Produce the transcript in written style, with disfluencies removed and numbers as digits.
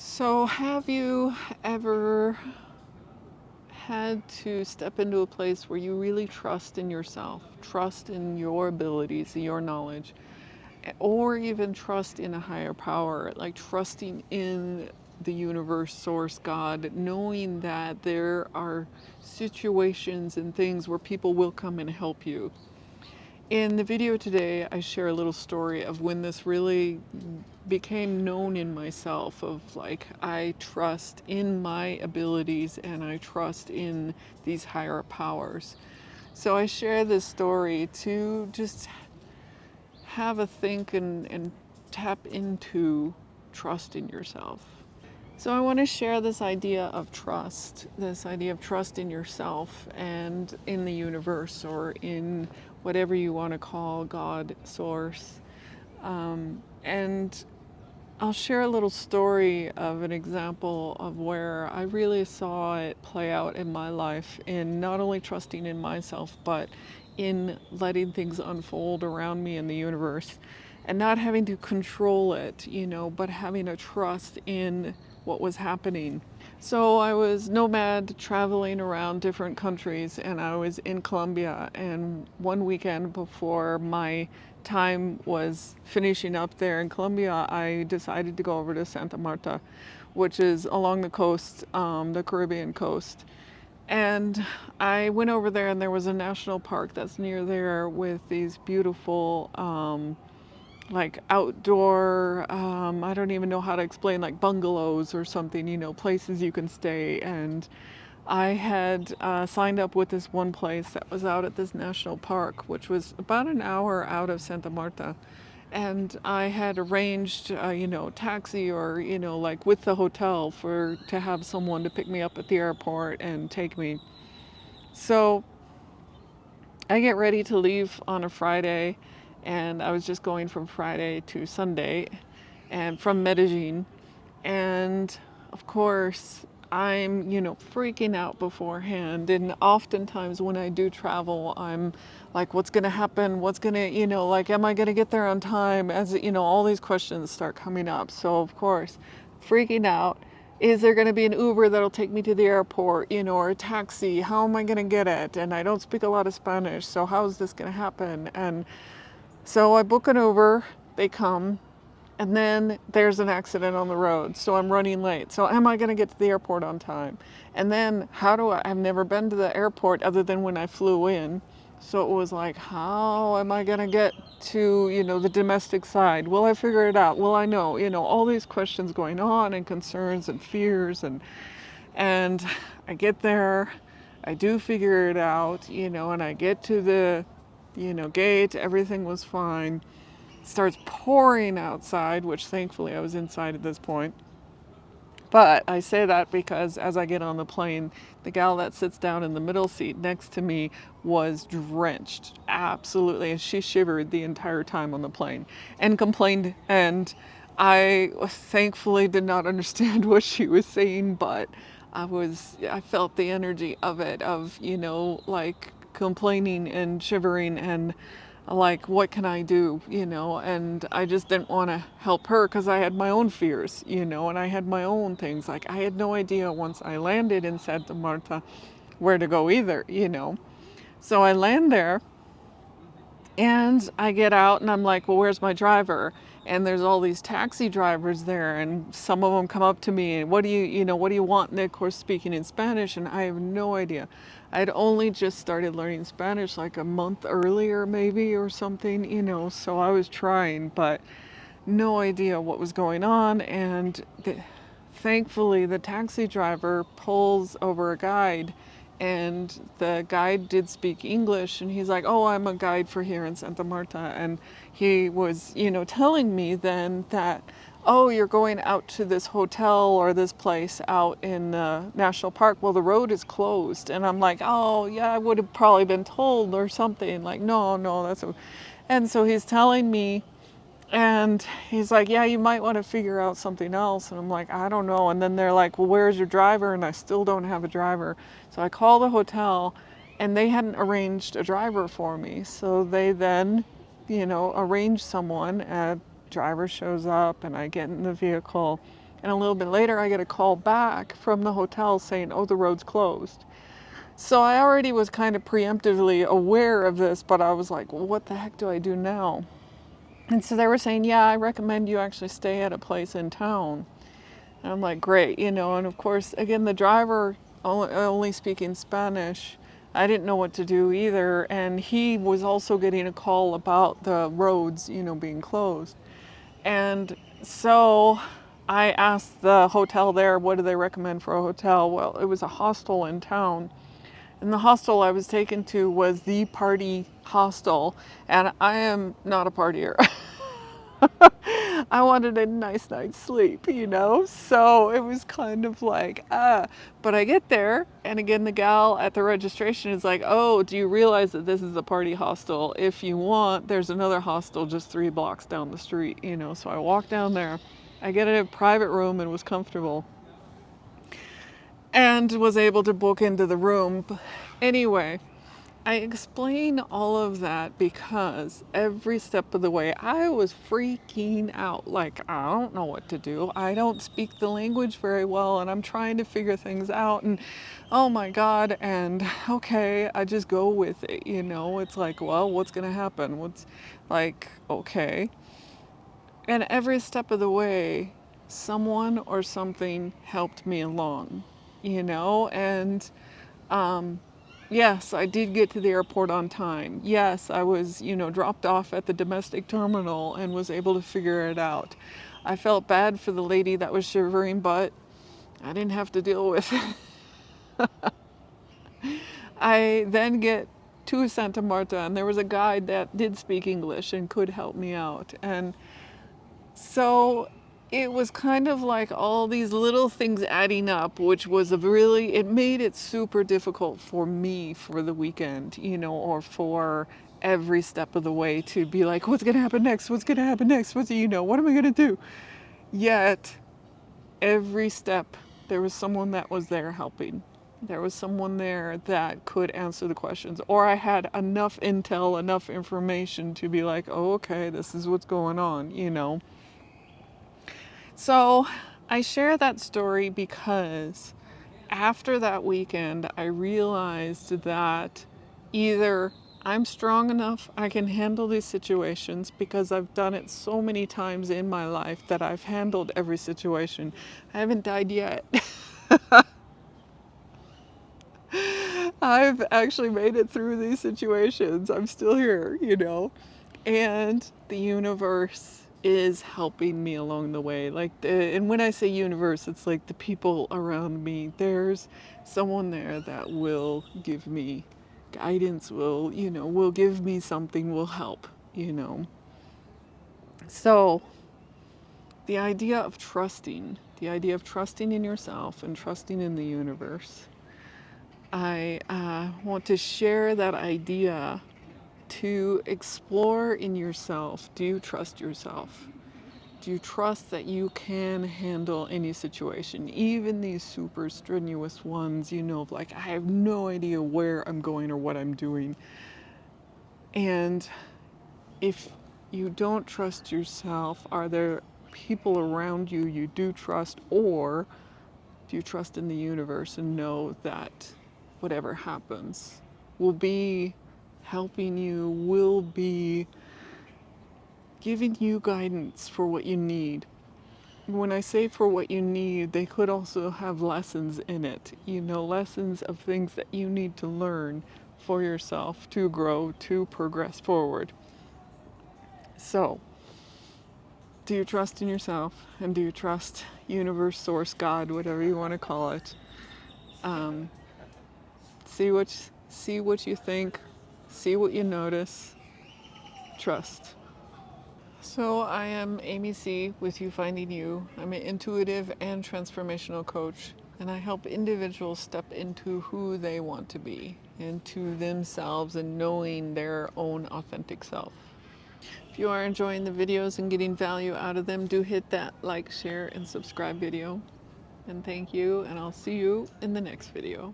So, have you ever had to step into a place where you really trust in yourself, trust in your abilities, your knowledge, or even trust in a higher power, like trusting in the universe, source, God, knowing that there are situations and things where people will come and help you? In the video today, I share a little story of when this really became known in myself of like, I trust in my abilities and I trust in these higher powers. So I share this story to just have a think and tap into trust in yourself. So I want to share this idea of trust in yourself and in the universe or in whatever you want to call God, source. And I'll share a little story of an example of where I really saw it play out in my life in not only trusting in myself, but in letting things unfold around me in the universe and not having to control it, but having a trust in what was happening. So I was nomad traveling around different countries, and I was in Colombia. And one weekend before my time was finishing up there in Colombia, I decided to go over to Santa Marta, which is along the coast, the Caribbean coast. And I went over there, and there was a national park that's near there with these beautiful like outdoor, I don't even know how to explain, like bungalows or something, places you can stay. And I had signed up with this one place that was out at this national park, which was about an hour out of Santa Marta. And I had arranged, taxi or, like with the hotel to have someone to pick me up at the airport and take me. So I get ready to leave on a Friday, and I was just going from Friday to Sunday, and from Medellin. And of course, I'm, freaking out beforehand. And oftentimes when I do travel, I'm like, what's going to happen? What's going to, like, am I going to get there on time? As, all these questions start coming up. So, of course, freaking out. Is there going to be an Uber that'll take me to the airport, or a taxi? How am I going to get it? And I don't speak a lot of Spanish, so how is this going to happen? And so I book an Uber, they come, and then there's an accident on the road, so I'm running late. So am I going to get to the airport on time? And then I've never been to the airport other than when I flew in. So it was like, how am I going to get to, the domestic side? Will I figure it out? Will I know? All these questions going on and concerns and fears and I get there, I do figure it out, and I get to the, gate, everything was fine. Starts pouring outside, which thankfully I was inside at this point. But I say that because as I get on the plane, the gal that sits down in the middle seat next to me was drenched, absolutely, and she shivered the entire time on the plane and complained. And I thankfully did not understand what she was saying, but I felt the energy of it, of, like complaining and shivering and like, what can I do, and I just didn't want to help her because I had my own fears, and I had my own things. Like, I had no idea once I landed in Santa Marta where to go either, So I land there and I get out and I'm like, well, where's my driver? And there's all these taxi drivers there, and some of them come up to me and what do what do you want? And they, of course, speaking in Spanish, and I have no idea. I'd only just started learning Spanish like a month earlier, maybe, or something, so I was trying, but no idea what was going on. And thankfully, the taxi driver pulls over a guide, and the guide did speak English, and he's like, oh, I'm a guide for here in Santa Marta. And he was, telling me then that, oh, you're going out to this hotel or this place out in the national park. Well, the road is closed. And I'm like, oh, yeah, I would have probably been told or something. Like, no, And so he's telling me, and he's like, yeah, you might want to figure out something else. And I'm like, I don't know. And then they're like, well, where's your driver? And I still don't have a driver. So I call the hotel, and they hadn't arranged a driver for me. So they then, arrange someone. A driver shows up, and I get in the vehicle, And a little bit later, I get a call back from the hotel saying, oh, the road's closed. So I already was kind of preemptively aware of this, but I was like, well, what the heck do I do now? And so they were saying, yeah, I recommend you actually stay at a place in town. And I'm like, great, you know, and of course, again, the driver only speaking Spanish, I didn't know what to do either. And he was also getting a call about the roads, you know, being closed. And so I asked the hotel there, what do they recommend for a hotel? Well, it was a hostel in town. And the hostel I was taken to was the party hostel. And I am not a partier. I wanted a nice night's sleep, you know? So it was kind of like, But I get there, and again, the gal at the registration is like, oh, do you realize that this is a party hostel? If you want, there's another hostel just 3 blocks down the street, you know? So I walked down there. I get a private room and was comfortable. And was able to book into the room. Anyway, I explain all of that because every step of the way I was freaking out. Like, I don't know what to do. I don't speak the language very well and I'm trying to figure things out. And oh my God. And okay, I just go with it. You know, it's like, well, what's going to happen? What's like, okay. And every step of the way, someone or something helped me along, you know, and yes, I did get to the airport on time. Yes, I was, you know, dropped off at the domestic terminal and was able to figure it out. I felt bad for the lady that was shivering, but I didn't have to deal with it. I then get to Santa Marta, and there was a guide that did speak English and could help me out. And so it was kind of like all these little things adding up, which was it made it super difficult for me for the weekend, you know, or for every step of the way to be like, what's going to happen next? What's going to happen next? You know, what am I going to do? Yet every step, there was someone that was there helping. There was someone there that could answer the questions, or I had enough intel, enough information to be like, oh, okay, this is what's going on, you know. So I share that story because after that weekend, I realized that either I'm strong enough, I can handle these situations because I've done it so many times in my life that I've handled every situation. I haven't died yet. I've actually made it through these situations. I'm still here, you know. And the universe is helping me along the way. And when I say universe, it's like the people around me. There's someone there that will give me guidance, will give me something, will help, you know. So the idea of trusting in yourself and trusting in the universe. I want to share that idea to explore in yourself. Do you trust yourself? Do you trust that you can handle any situation, even these super strenuous ones, you know, like I have no idea where I'm going or what I'm doing. And if you don't trust yourself, are there people around you you do trust, or do you trust in the universe and know that whatever happens will be helping you, will be giving you guidance for what you need? When I say for what you need, they could also have lessons in it, you know, lessons of things that you need to learn for yourself to grow, to progress forward. So, do you trust in yourself, and do you trust universe, source, God, whatever you want to call it? Um, see what you think, see what you notice, trust. So I am AmyC with You Finding You. I'm an intuitive and transformational coach, and I help individuals step into who they want to be, into themselves and knowing their own authentic self. If you are enjoying the videos and getting value out of them, do hit that like, share, and subscribe video. And thank you, and I'll see you in the next video.